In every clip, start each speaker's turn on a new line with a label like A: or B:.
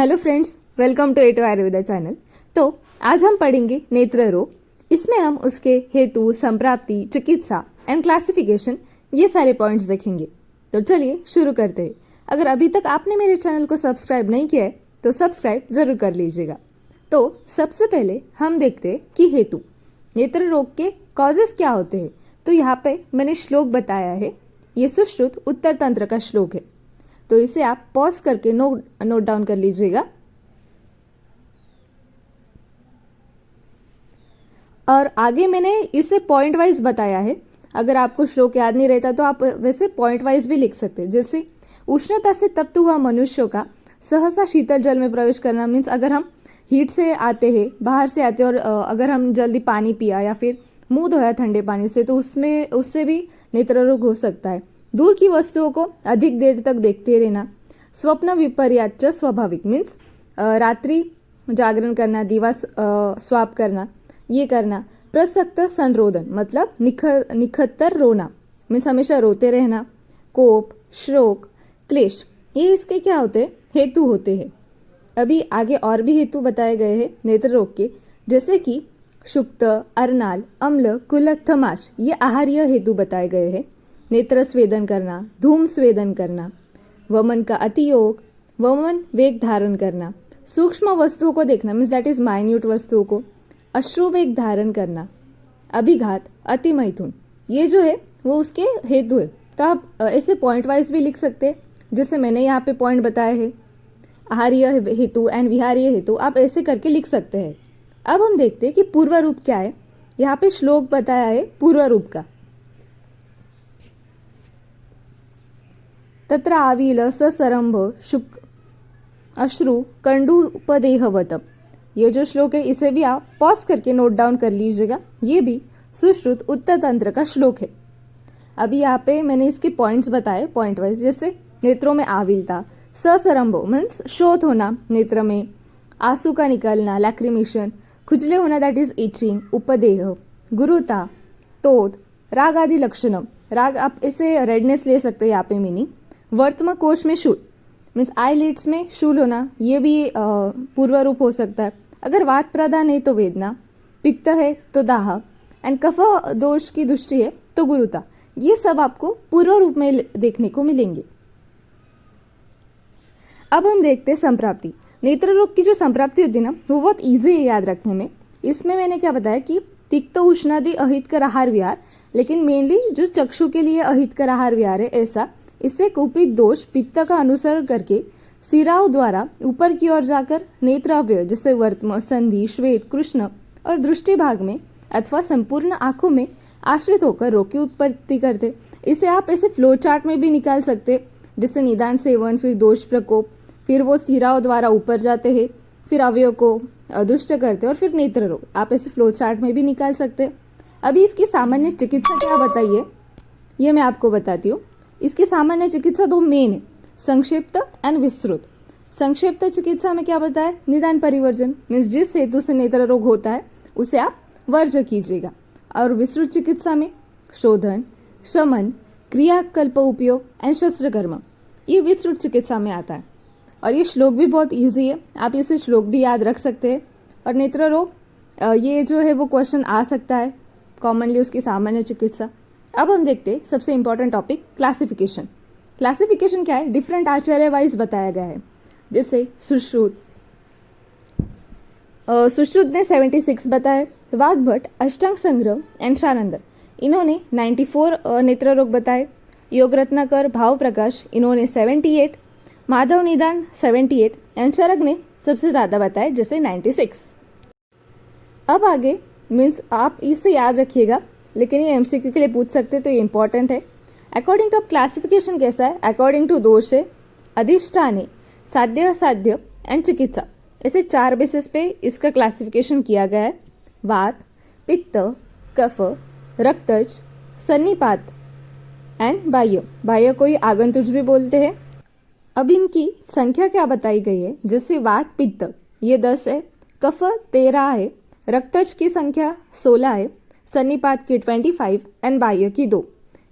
A: Hello friends, welcome to A to Ayurveda channel. तो आज हम पढ़ेंगे नेत्र रोग। इसमें हम उसके हेतु, संप्राप्ति, चिकित्सा एंड क्लासिफिकेशन ये सारे पॉइंट्स देखेंगे। तो चलिए शुरू करते हैं। अगर अभी तक आपने मेरे चैनल को सब्सक्राइब नहीं किया है तो सब्सक्राइब जरूर कर लीजिएगा। तो सबसे पहले हम देखते हैं कि हेतु, नेत्र रोग के कॉजेस क्या होते हैं। तो यहाँ पे मैंने श्लोक बताया है, ये सुश्रुत उत्तर तंत्र का श्लोक है, तो इसे आप पॉज करके नोट डाउन कर लीजिएगा। और आगे मैंने इसे पॉइंट वाइज बताया है। अगर आपको श्लोक याद नहीं रहता तो आप वैसे पॉइंट वाइज भी लिख सकते हैं। जैसे उष्णता से तप्त हुआ मनुष्यों का सहसा शीतल जल में प्रवेश करना, मीन्स अगर हम हीट से आते हैं, बाहर से आते हैं और अगर हम जल्दी पानी पिया या फिर मुंह धोया ठंडे पानी से तो उससे भी नेत्र रोग हो सकता है। दूर की वस्तुओं को अधिक देर तक देखते रहना, स्वप्न विपर्याच स्वाभाविक, मीन्स रात्रि जागरण करना, दीवा स्वाप करना, ये करना। प्रसक्त संरोधन मतलब निखतर रोना, मीन्स हमेशा रोते रहना। कोप, शोक, क्लेश, ये इसके क्या होते हैं, हेतु होते हैं। अभी आगे और भी हेतु बताए गए हैं नेत्र रोग के, जैसे कि शुक्त, अर्नाल, अम्ल, कुल, थमाश, ये आहार्य हेतु बताए गए हैं। नेत्र स्वेदन करना, धूम स्वेदन करना, वमन का अतियोग, वमन वेग धारण करना, सूक्ष्म वस्तुओं को देखना, मीन्स दैट इज माइन्यूट वस्तुओं को, अश्रु वेग धारण करना, अभिघात, अति मैथुन, ये जो है वो उसके हेतु है। तो आप ऐसे पॉइंट वाइज भी लिख सकते हैं, जैसे मैंने यहाँ पे पॉइंट बताए हैं, आहार्य हेतु एंड विहार्य हेतु, आप ऐसे करके लिख सकते हैं। अब हम देखते हैं कि पूर्व रूप क्या है। यहाँ पे श्लोक बताया है पूर्व रूप का। तत्र आवील ससरंभ शुक अश्रु कंडूपदेहवत, ये जो श्लोक है इसे भी आप पॉज करके नोट डाउन कर लीजिएगा। ये भी सुश्रुत उत्तर तंत्र का श्लोक है। अभी यहाँ पे मैंने इसके पॉइंट्स बताए पॉइंट वाइज, जैसे नेत्रों में आविलता, ससरंभो मीन्स शोथ होना नेत्र में, आंसू का निकलना, लैक्रिमेशन, खुजले होना दैट इज इचिंग, उपदेह, गुरुता, तोद, राग आदि लक्षणम, राग आप इसे रेडनेस ले सकते हैं यहाँ पे मीनिंग। वर्तम कोश में शूल मीन्स आईलिड्स में शूल होना, ये भी पूर्व रूप हो सकता है। अगर वात प्रधान है तो वेदना, पित्त है तो दाह एंड कफ दोष की दृष्टि है तो गुरुता, ये सब आपको पूर्व रूप में देखने को मिलेंगे। अब हम देखते हैं संप्राप्ति। नेत्र रोग की जो संप्राप्ति होती है ना, वो बहुत ईजी है याद रखने में। इसमें मैंने क्या बताया कि तिक्त उष्णादि अहितकर आहार विहार, लेकिन मेनली जो चक्षु के लिए अहितकर आहार विहार है ऐसा, इससे कुपित दोष पित्त का अनुसरण करके सिराओं द्वारा ऊपर की ओर जाकर नेत्र अवयव जैसे वर्तम, संधि, श्वेत, कृष्ण और दृष्टि भाग में अथवा संपूर्ण आंखों में आश्रित होकर रोग की उत्पत्ति करते। इसे आप ऐसे फ्लो चार्ट में भी निकाल सकते, जैसे निदान सेवन, फिर दोष प्रकोप, फिर वो सिराओं द्वारा ऊपर जाते हैं, फिर अवयव को दुष्ट करते और फिर नेत्र रोग, आप ऐसे फ्लो चार्ट में भी निकाल सकते। अभी इसकी सामान्य चिकित्सा क्या बताइए, ये मैं आपको बताती हूँ। इसकी सामान्य चिकित्सा दो मेन है, संक्षिप्त एंड विस्तृत। संक्षिप्त चिकित्सा में क्या बताया, निदान परिवर्जन, मीन्स जिस हेतु से नेत्र रोग होता है उसे आप वर्ज्य कीजिएगा। और विस्तृत चिकित्सा में शोधन, शमन, क्रियाकल्प उपयोग एंड शस्त्रकर्म, ये विस्तृत चिकित्सा में आता है। और ये श्लोक भी बहुत ईजी है, आप इसे श्लोक भी याद रख सकते हैं। और नेत्र रोग ये जो है वो क्वेश्चन आ सकता है कॉमनली, उसकी सामान्य चिकित्सा। अब हम देखते हैं सबसे इंपॉर्टेंट टॉपिक, क्लासिफिकेशन। क्लासिफिकेशन क्या है, डिफरेंट आचार्य वाइज बताया गया है। जैसे सुश्रुत ने 76 बताया, वाग्भट, अष्टांग संग्रह एंड शानंदर, इन्होंने 94 नेत्र रोग बताए। योग रत्नाकर, भाव प्रकाश, इन्होंने 78, माधव निदान 78 एंड चरक ने सबसे ज्यादा बताए जैसे 96। अब आगे मीन्स आप इसे याद रखिएगा, लेकिन ये एमसीक्यू के लिए पूछ सकते तो ये इंपॉर्टेंट है। अकॉर्डिंग टू क्लासिफिकेशन कैसा है, अकॉर्डिंग टू दोष है, अधिष्ठान है, साध्य असाध्य एंड चिकित्सा, ऐसे 4 बेसिस पे इसका क्लासिफिकेशन किया गया है। वात, पित्त, कफ, रक्तज, सन्निपात एंड बाह्य को ही आगंतुज भी बोलते हैं। अब इनकी संख्या क्या बताई गई है, जैसे वात पित्त ये 10 है, कफ 13 है, रक्तज की संख्या 16 है, सन्निपात की 25 एंड बाह्य की 2।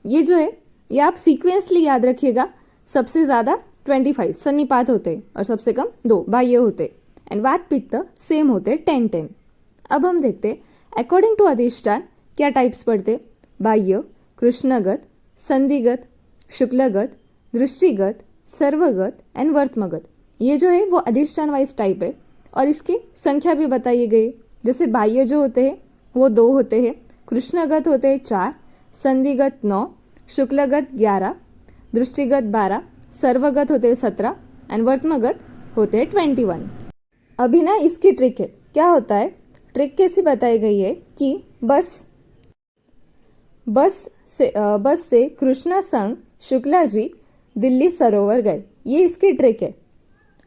A: ये जो है ये आप सीक्वेंसली याद रखिएगा, सबसे ज्यादा 25 सन्निपात होते हैं और सबसे कम 2 बाह्य होते। एंड वात पित्त सेम होते 10-10। अब हम देखते अकॉर्डिंग टू अधिष्ठान क्या टाइप्स पढ़ते, बाह्य, कृष्णगत, संधिगत, शुक्लगत, दृष्टिगत, सर्वगत एंड वर्तमगत। ये जो है वो अधिष्ठान वाइज टाइप है और इसकी संख्या भी बताई गई। जैसे बाह्य जो होते हैं वो 2 होते हैं, कृष्णगत होते हैं 4, संधिगत 9, शुक्लगत 11, दृष्टिगत 12, सर्वगत होते हैं 17 एंड वर्तमगत होते हैं 21। अभी ना इसकी ट्रिक है, क्या होता है, ट्रिक कैसी बताई गई है कि बस से कृष्णा संग शुक्ला जी दिल्ली सरोवर गए, ये इसकी ट्रिक है।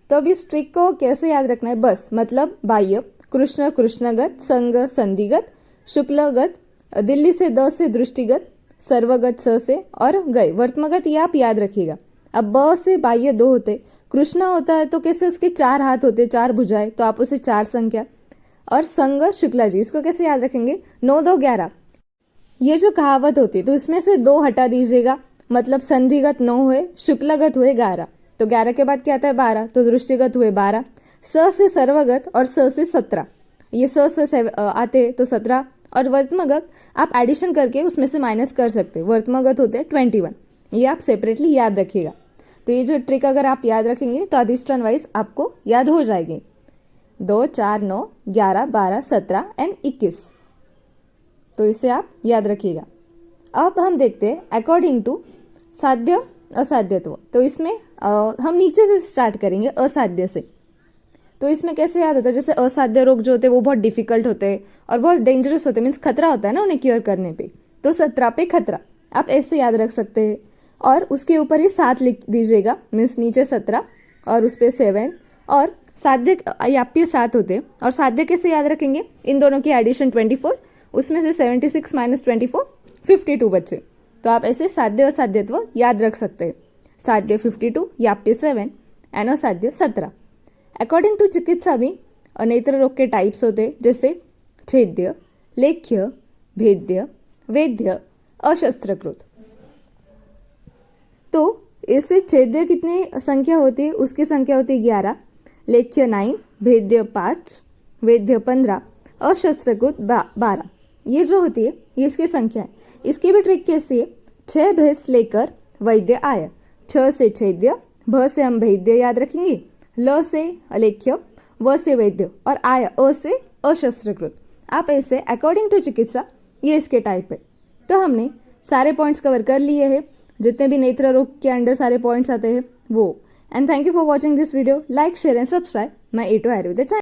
A: तो अब इस ट्रिक को कैसे याद रखना है, बस मतलब बाह्य, कृष्ण कृष्णगत, संग संधिगत, शुक्लगत, दिल्ली से द से दृष्टिगत, सर्वगत स से और गए वर्तमगत, ये आप याद रखिएगा। अब ब से बाह्य 2 होते, कृष्णा होता है तो कैसे उसके 4 हाथ होते, 4 भुजाएं, तो आप उसे 4 संख्या। और संग शुक्ला जी, इसको कैसे याद रखेंगे, 9 2 11, ये जो कहावत होती है तो इसमें से 2 हटा दीजिएगा, मतलब संधिगत 9 हुए, शुक्लगत हुए 11, तो 11 के बाद क्या आता है 12, तो दृष्टिगत हुए 12, स से सर्वगत और स से 17, ये स से आते तो 17 और वर्तमगत आप एडिशन करके उसमें से माइनस कर सकते, वर्तमगत होते 21, ये आप सेपरेटली याद रखिएगा। तो ये जो ट्रिक अगर आप याद रखेंगे तो अधिष्ठान वाइज आपको याद हो जाएगी, 2 4 9 11 12 17 एंड 21, तो इसे आप याद रखिएगा। अब हम देखते हैं अकॉर्डिंग टू साध्य असाध्यत्व, तो इसमें हम नीचे से स्टार्ट करेंगे, असाध्य से। तो इसमें कैसे याद होता है, जैसे असाध्य रोग जो होते हैं वो बहुत डिफिकल्ट होते हैं और बहुत डेंजरस होते हैं, मीन्स खतरा होता है ना उन्हें क्योर करने पे, तो 17 पे खतरा आप ऐसे याद रख सकते हैं। और उसके ऊपर ही 7 लिख दीजिएगा, मीन्स नीचे 17 और उस पर 7, और साध्य याप्य 7 होते हैं। और साध्य कैसे याद रखेंगे, इन दोनों की एडिशन 24, उसमें से 76 माइनस 24 52 बचे, तो आप ऐसे साध्य असाध्यत्व याद रख सकते हैं। साध्य 52, याप्य 7 एंड असाध्य 17। अकॉर्डिंग टू चिकित्सा भी नेत्र रोग के टाइप्स होते, जैसे छेद्य, लेख्य, भेद्य, वेद्य, अशस्त्रकृत। तो इससे छेद्य कितनी संख्या होती है, उसकी संख्या होती है 11, लेख्य 9, भेद्य 5, वेद्य 15, अशस्त्रकृत 12। ये जो होती है ये इसकी संख्या है। इसकी भी ट्रिक कैसी है, 6 भैंस लेकर वैद्य आया, 6 से छेद्य, भ से हम भेद्य याद रखेंगे, ल से अलेख्य, व से वैद्य और आया अ से अशस्त्रकृत। आप ऐसे अकॉर्डिंग टू चिकित्सा, ये इसके टाइप है। तो हमने सारे पॉइंट्स कवर कर लिए हैं, जितने भी नेत्र रोग के अंडर सारे पॉइंट्स आते हैं वो। And thank you for watching this video, like share and subscribe my A2 Ayurveda channel.